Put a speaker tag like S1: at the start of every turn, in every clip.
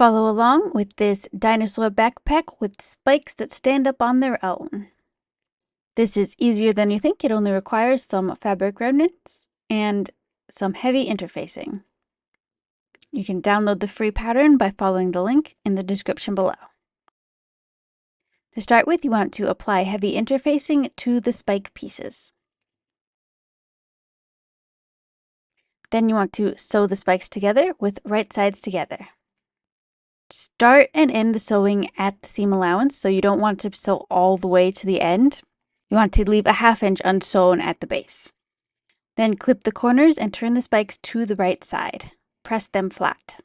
S1: Follow along with this dinosaur backpack with spikes that stand up on their own. This is easier than you think. It only requires some fabric remnants and some heavy interfacing. You can download the free pattern by following the link in the description below. To start with, you want to apply heavy interfacing to the spike pieces. Then you want to sew the spikes together with right sides together. Start and end the sewing at the seam allowance, so you don't want to sew all the way to the end. You want to leave a 1/2 inch unsewn at the base. Then clip the corners and turn the spikes to the right side. Press them flat.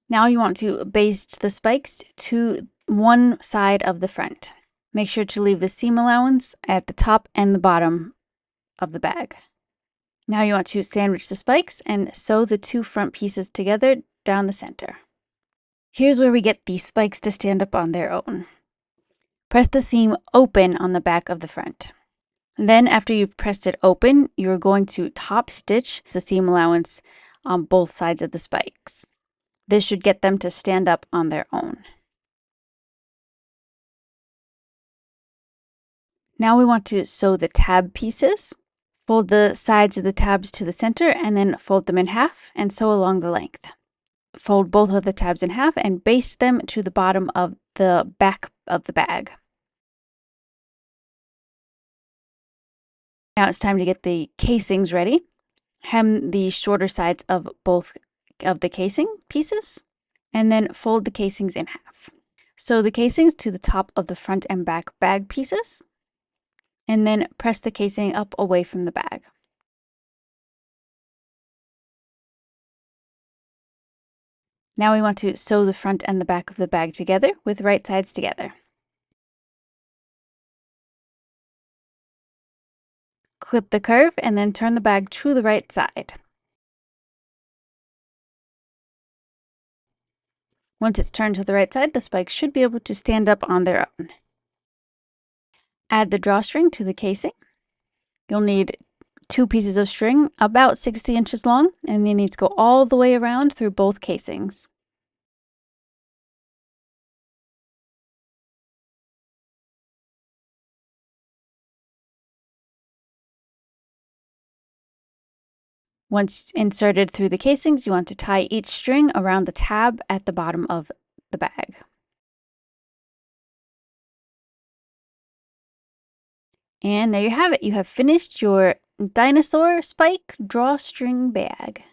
S1: Now you want to baste the spikes to one side of the front. Make sure to leave the seam allowance at the top and the bottom of the bag. Now you want to sandwich the spikes and sew the two front pieces together down the center. Here's where we get the spikes to stand up on their own. Press the seam open on the back of the front. Then after you've pressed it open, you're going to top stitch the seam allowance on both sides of the spikes. This should get them to stand up on their own. Now we want to sew the tab pieces. Fold the sides of the tabs to the center and then fold them in half and sew along the length. Fold both of the tabs in half and baste them to the bottom of the back of the bag. Now it's time to get the casings ready. Hem the shorter sides of both of the casing pieces and then fold the casings in half. Sew the casings to the top of the front and back bag pieces and then press the casing up away from the bag. Now we want to sew the front and the back of the bag together with right sides together. Clip the curve and then turn the bag to the right side. Once it's turned to the right side, the spikes should be able to stand up on their own. Add the drawstring to the casing. You'll need 2 pieces of string about 60 inches long, and they need to go all the way around through both casings. Once inserted through the casings, you want to tie each string around the tab at the bottom of the bag. And there you have it. You have finished your dinosaur spike drawstring bag.